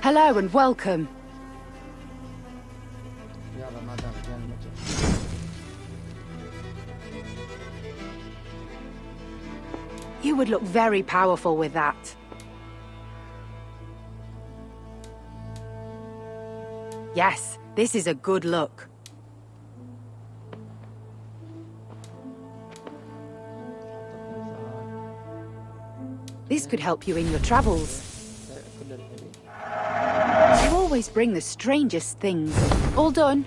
Hello and welcome. You would look very powerful with that. Yes, this is a good look. This could help you in your travels. You always bring the strangest things. All done?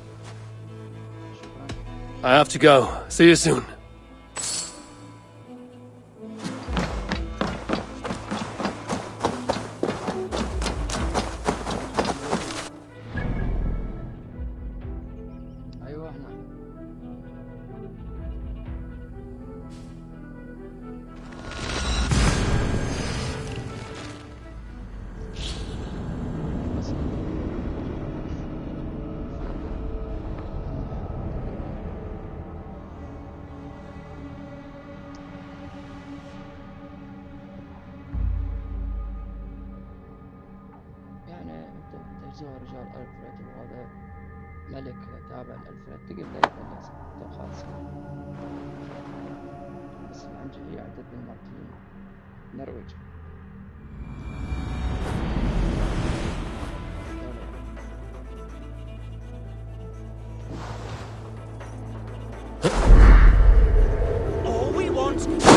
I have to go. See you soon. تزور رجال ألفريد وهذا ملك تابع لألفريد تقدر يبلغ خالص بس هي عدد بالمارتين نرويج All we want is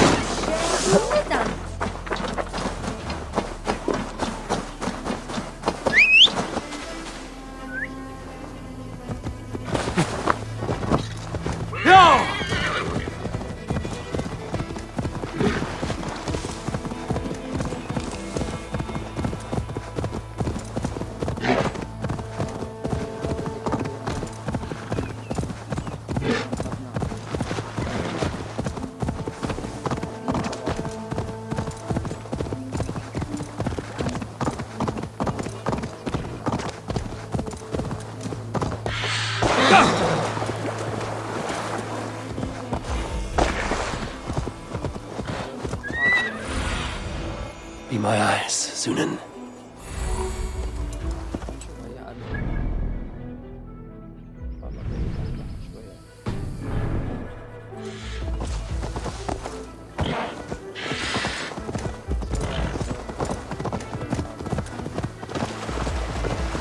Be my eyes, Sunan.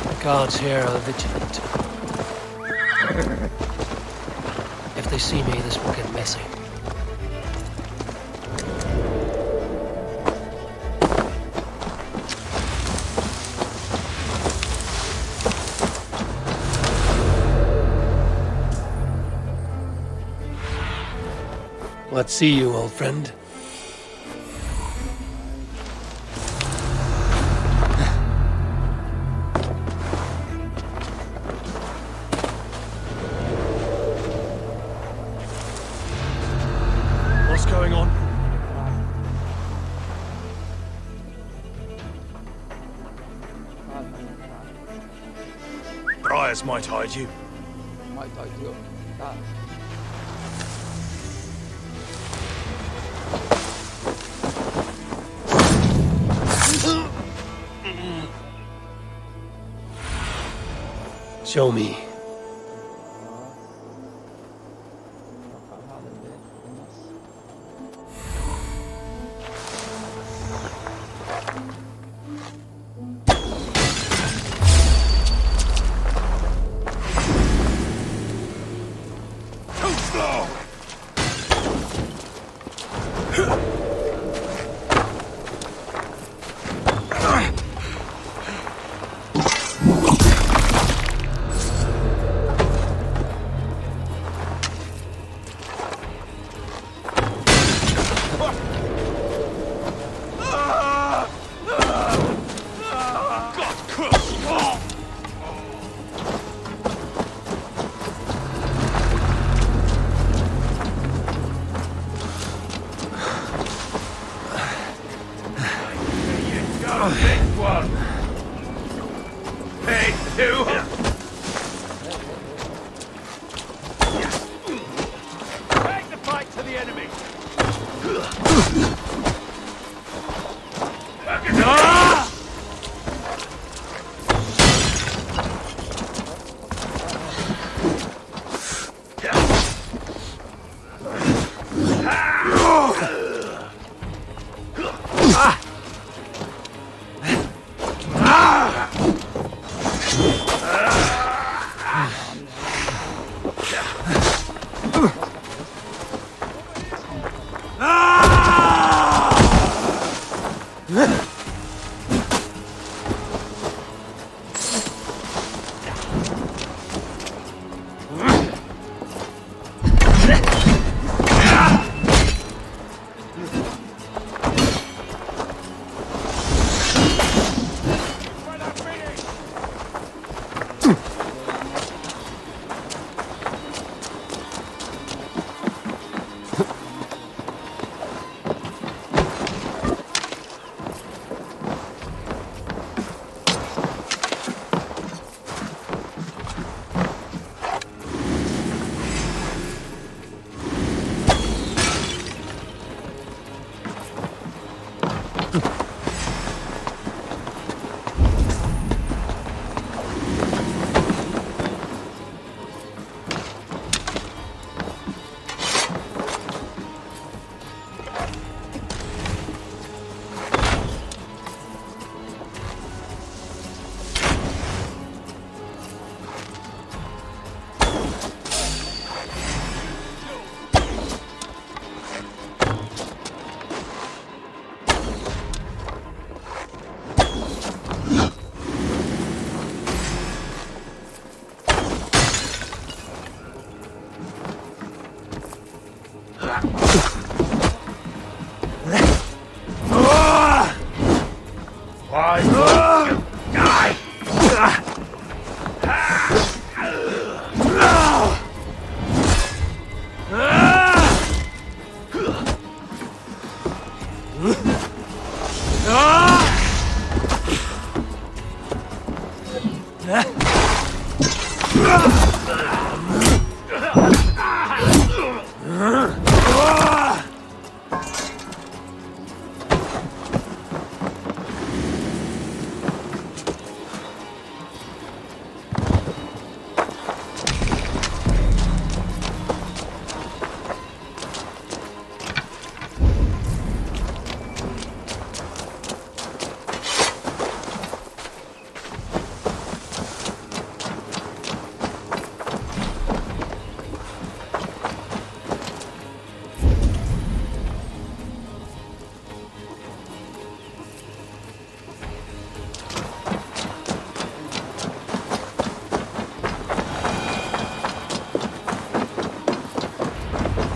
The guards here are vigilant. If they see me, this will get messy. Let's see you, old friend. What's going on? Briars might hide you. Might hide you. Show me.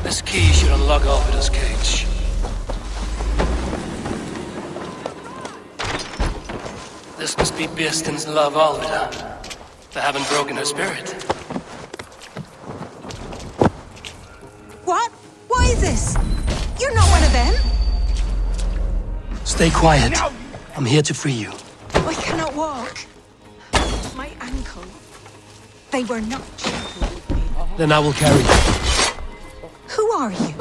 This key should unlock Alvida's cage. This must be Birston's love, Alvida. They haven't broken her spirit. What? What is this? You're not one of them? Stay quiet. I'm here to free you. I cannot walk. My ankle. They were not gentle with me. Then I will carry you. Who are you?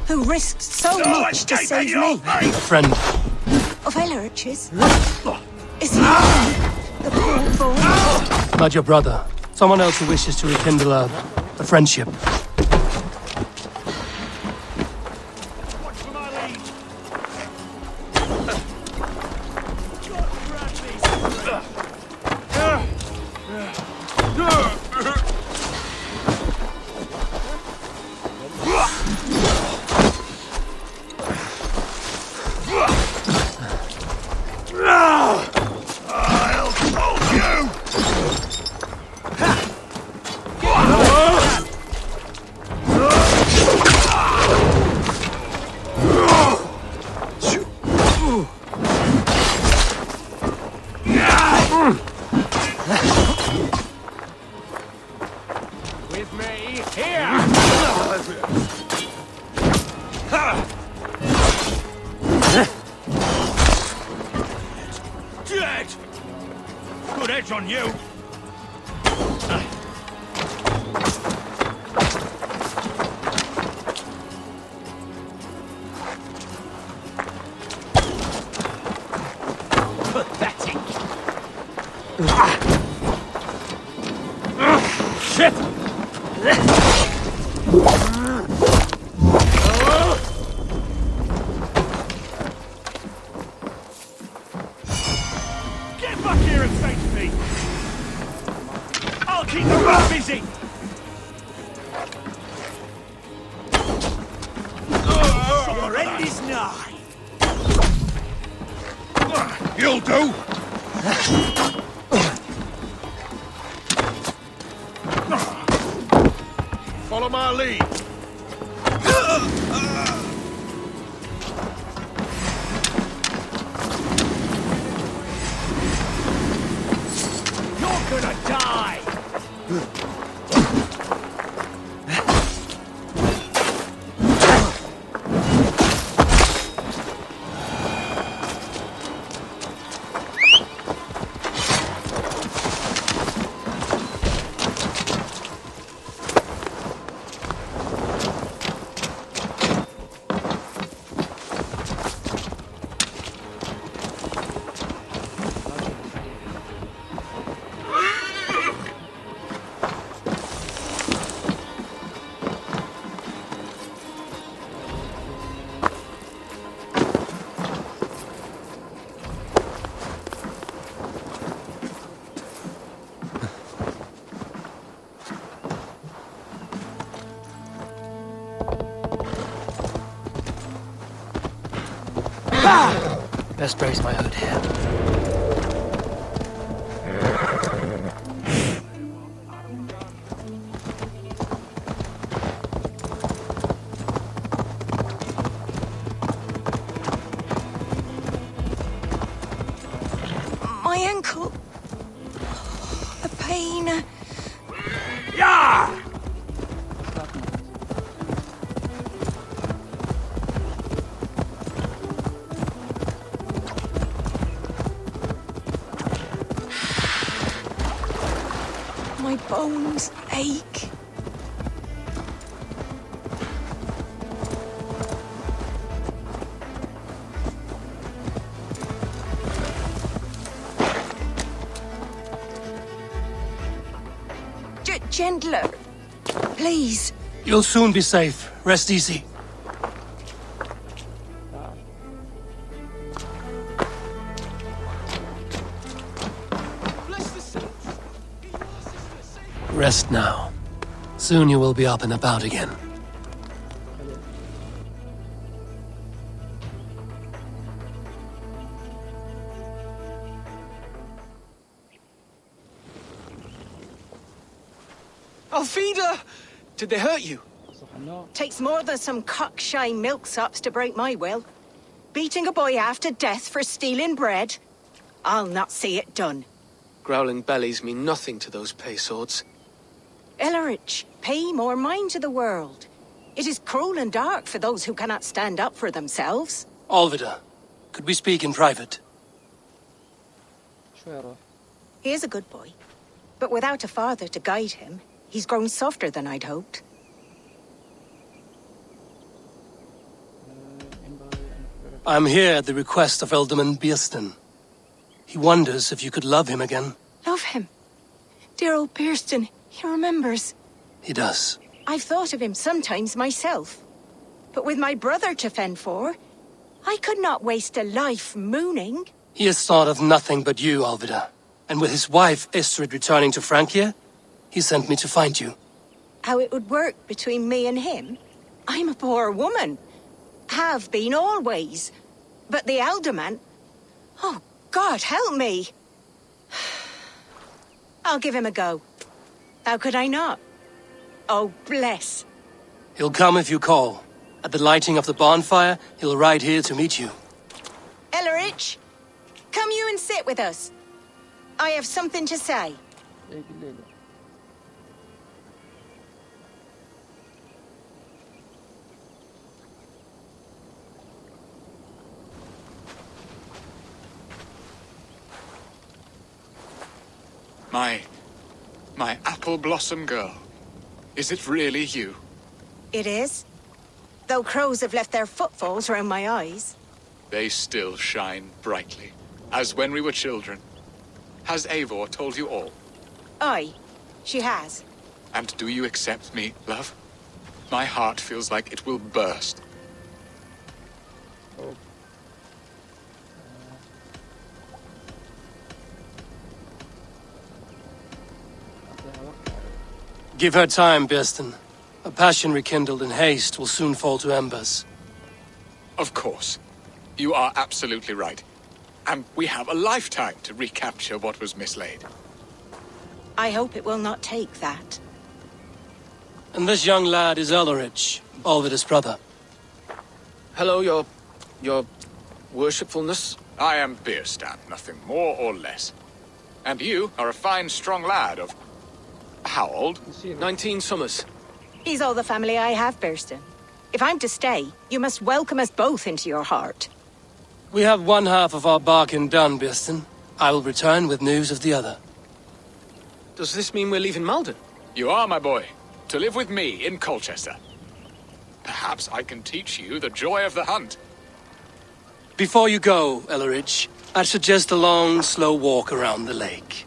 Who risked so much to save me? A friend. Of Elrich's? Is he the poor boy? Not your brother. Someone else who wishes to rekindle a friendship. Follow my lead. You're gonna die. Best brace my hood here. My ankle. The pain. Yeah! My bones ache. Gentler, please. You'll soon be safe. Rest easy. Rest now. Soon you will be up and about again. Alfida! Did they hurt you? Takes more than some cockshy milksops to break my will. Beating a boy half to death for stealing bread? I'll not see it done. Growling bellies mean nothing to those pay swords. Ellerich, pay more mind to the world. It is cruel and dark for those who cannot stand up for themselves. Alvida, could we speak in private? He is a good boy, but without a father to guide him, he's grown softer than I'd hoped. I'm here at the request of Alderman Bierston. He wonders if you could love him again. Love him? Dear old Bierston, he remembers. He does. I've thought of him sometimes myself. But with my brother to fend for, I could not waste a life mooning. He has thought of nothing but you, Alvida. And with his wife, Estrid, returning to Francia, he sent me to find you. How it would work between me and him? I'm a poor woman. Have been always. But the alderman... Oh, God, help me! I'll give him a go. How could I not? Oh, bless. He'll come if you call. At the lighting of the bonfire, he'll ride here to meet you. Ellerich, come you and sit with us. I have something to say. My apple blossom girl. Is it really you? It is. Though crows have left their footfalls round my eyes. They still shine brightly, as when we were children. Has Eivor told you all? Aye, she has. And do you accept me, love? My heart feels like it will burst. Give her time, Bierston. A passion rekindled in haste will soon fall to embers. Of course. You are absolutely right. And we have a lifetime to recapture what was mislaid. I hope it will not take that. And this young lad is Ellerich, Alvida's brother. Hello, your worshipfulness. I am Bierstan, nothing more or less. And you are a fine, strong lad of... how old? 19 summers. He's all the family I have, Bierston. If I'm to stay, you must welcome us both into your heart. We have one half of our bargain done, Bierston. I will return with news of the other. Does this mean we're leaving Malden? You are, my boy. To live with me in Colchester. Perhaps I can teach you the joy of the hunt. Before you go, Ellerich, I'd suggest a long, slow walk around the lake.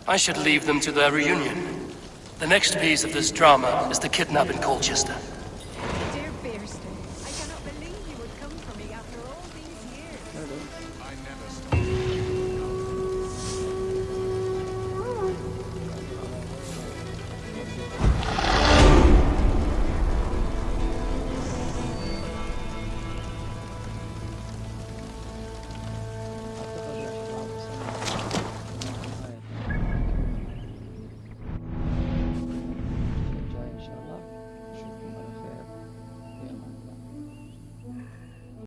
I should leave them to their reunion. The next piece of this drama is the kidnap in Colchester.